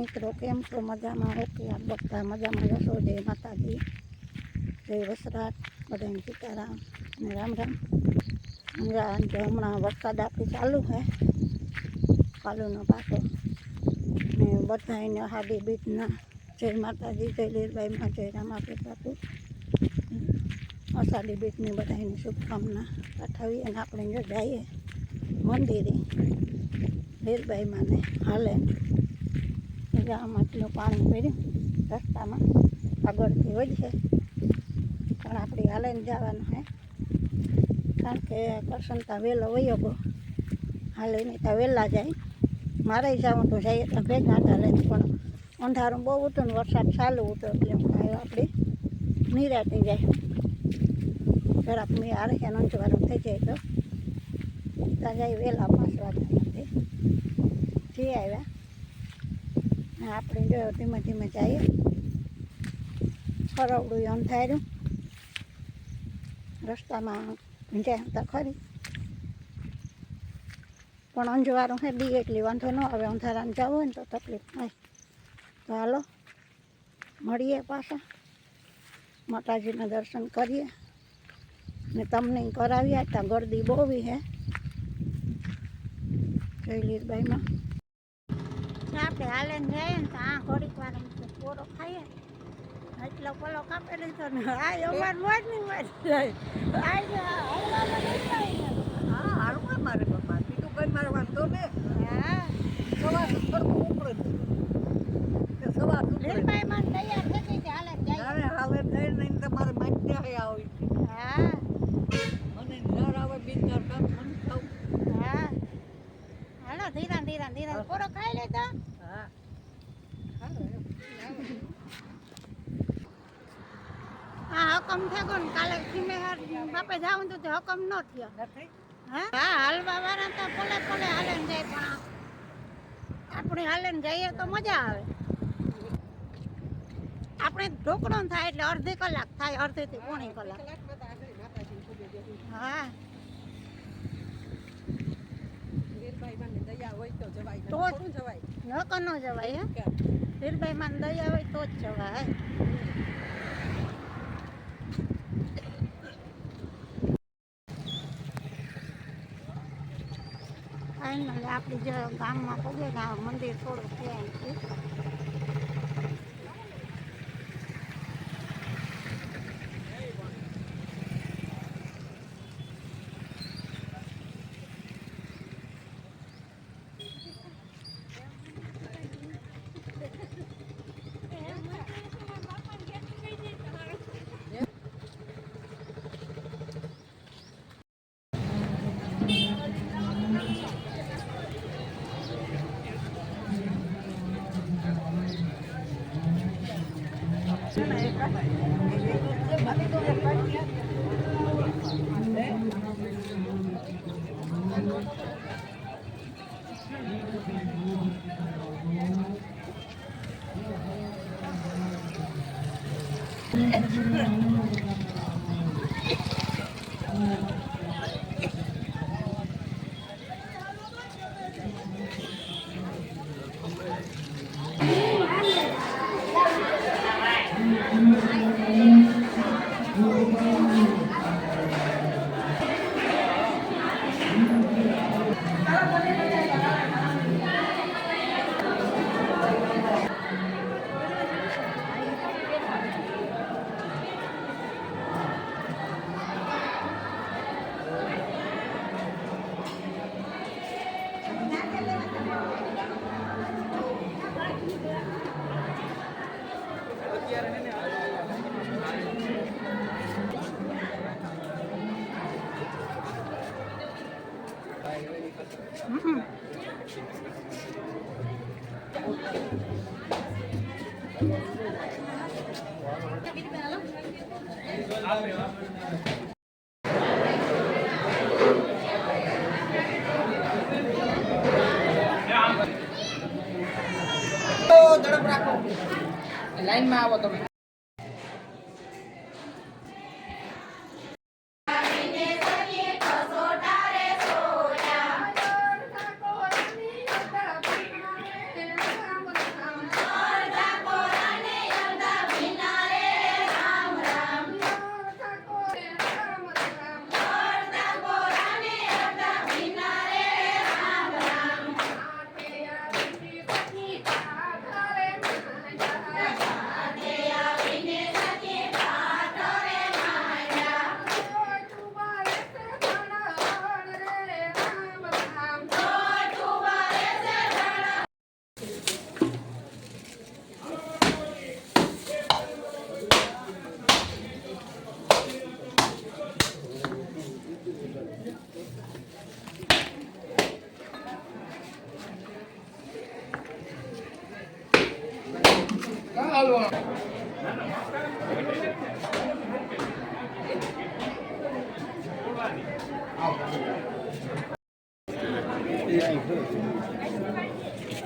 મિત્રો, કેમ છો? મજામાં? ઓકે, આ બધા મજામાં જશો. જય માતાજી, જય વસરાજ, બધાને સીતારામ અને રામ રામ. હમણાં વરસાદ આપણી ચાલુ છે, કાલુનો પાછો ને બધાને હાડી બીજના જય માતાજી, જય લીરબાઈમાં, જય રામાપીર બાપુ. અષાઢી બીજની બધાની શુભકામના પાઠવીએ અને આપણે જો જઈએ મંદિરે લીરબાઈમાં ને હાલે ગામમાં એટલું પાણી ભર્યું રસ્તામાં, આગળથી હોય છે પણ આપણે હાલે જવાનું છે કારણ કે કરસનતા વહેલો વયો ગયો, હાલે નહીં ત્યાં વહેલા જાય. મારે જવું તો જઈએ ત્યાં ભેગા ચાલે, પણ અંધારું બહુ હતું ને વરસાદ ચાલુ હતો એટલે આપણે નિરાંતે જાય. જરાક મેં હારે છે અંજવાળું થઈ જાય તો ત્યાં જાય વહેલા 5 વાગ્યામાંથી જઈ આવ્યા. આપણે જો ધીમે ધીમે જઈએ, ખરવડું અંધાર્યું, રસ્તામાં ભીંજાય હતા ખરી પણ અંજવાળું છે દી એટલી વાંધો ન આવે. અંધારાને જવું હોય ને તો તકલીફ થાય. તો હાલો મળીએ પાછા, માતાજીના દર્શન કરીએ ને તમને કરાવીએ. ત્યાં ગરદી બહુ છે જય લીરબાઈમાં. આપણે હાલે ને જઈએ ને તો આ ઘડીક વાર પોરો ખાઈએ, એટલો પોલો કાપી લીધો ને આ અમાર મોજ ની મોજ જાય. હા, હાલવા મારે બાપા બીજું કઈ મારે વાંધો ને. હા, સવાર સરખું ઉપડે સવાર લીરબાઈમાં તૈયાર થઈ ગઈ છે, હાલે જઈએ. હાલે થઈ નહીં તમારે માન્યા આવી. હા, અને ઘર આવે બીજાર કામ મન ખાવ. હા, હાલો ધીરા ધીરા ધીરા પોરો ખાઈ લેતો. હા, હા, હકમ થયો ને કાલે ખીમેહાર બાપે જાવું તો હકમ ન થયો. હા, હાલવા વાળા તો પોલે પોલે હાલે ને જાય, પણ આપણે હાલે ને જઈએ તો મજા આવે. આપણે ઢોકળો થાય એટલે અડધી કલાક થાય, અડધીથી પોણી કલાક. હા, દયા હોય તો જવાય, તો શું જવાય? નકર ન જવાય. હે, લીરબાઈમાં દયા હોય તો જ જવાય. ફાઇનલી આપણે જે ગામમાં પગે મંદિર થોડું છે અહીંથી. ઝડપ રાખો, લાઈનમાં આવો તમે. કાં હાલવાનું?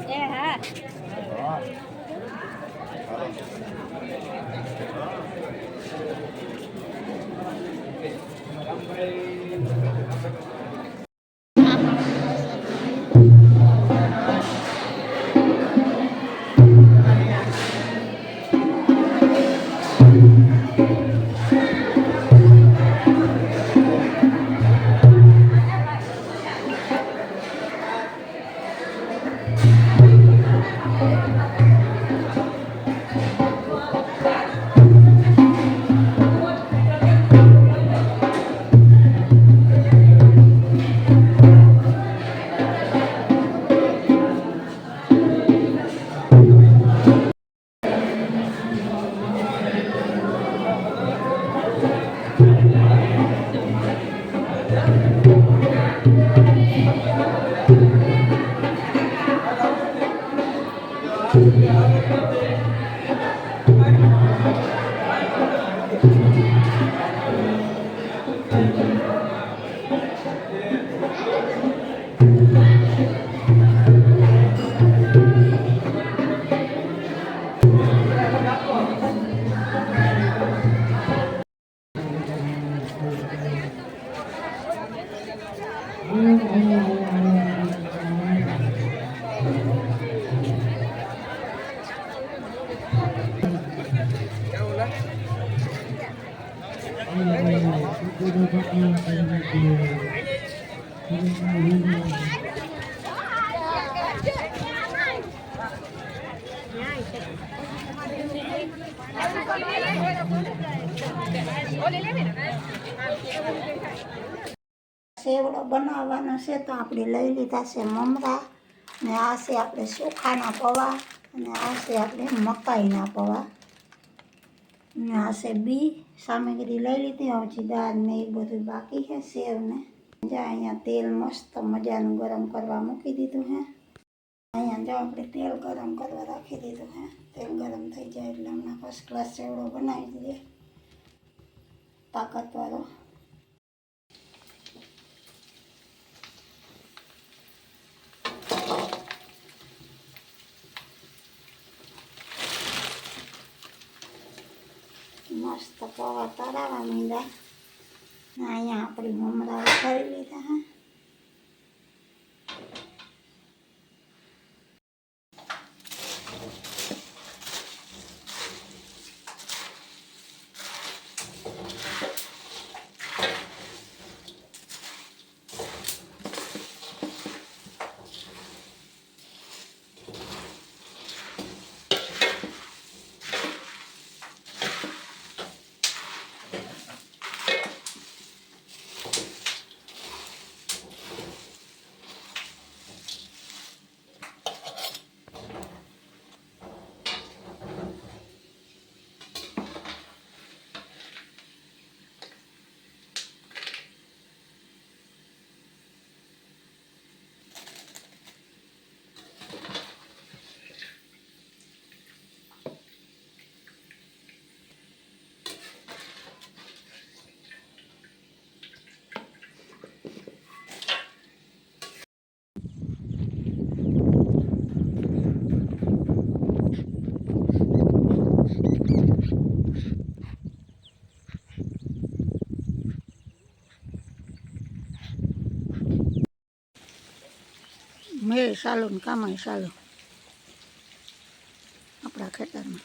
એ હા સેવડો બનાવવાનો છે તો આપણે લઈ લીધા છે મમરા ને આ છે આપણે ચોખાના પૌવા અને આ છે આપણે મકાઈના પૌવા ને આ છે બી સામગ્રી લઈ લીધી હજી દાળ ને એ બધું બાકી છે સેવ ને જ્યાં અહીંયા તેલ મસ્ત મજાનું ગરમ કરવા મૂકી દીધું હે અહીંયા જો આપણે તેલ ગરમ કરવા રાખી દીધું હે તેલ ગરમ થઈ જાય એટલે હમણાં ફર્સ્ટ ક્લાસ સેવડો બનાવી દઈએ તાકાતવાળો મસ્ત પૌવા તળાવા માંડ્યા ને અહીંયા આપણી મમરા ઉતારી લીધા હા મેળ ચાલુ ને કામાય ચાલુ આપણા ખેતરમાં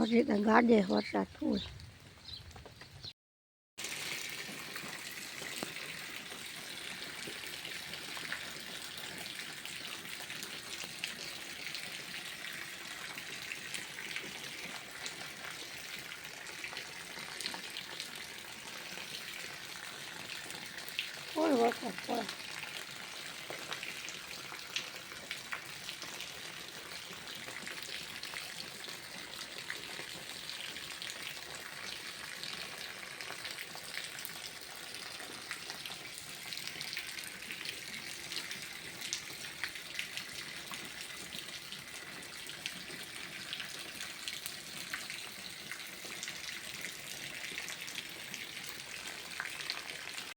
હજી તો ગાજે વરસાદ ફૂલ. ફૂલ વરસાદ પડે.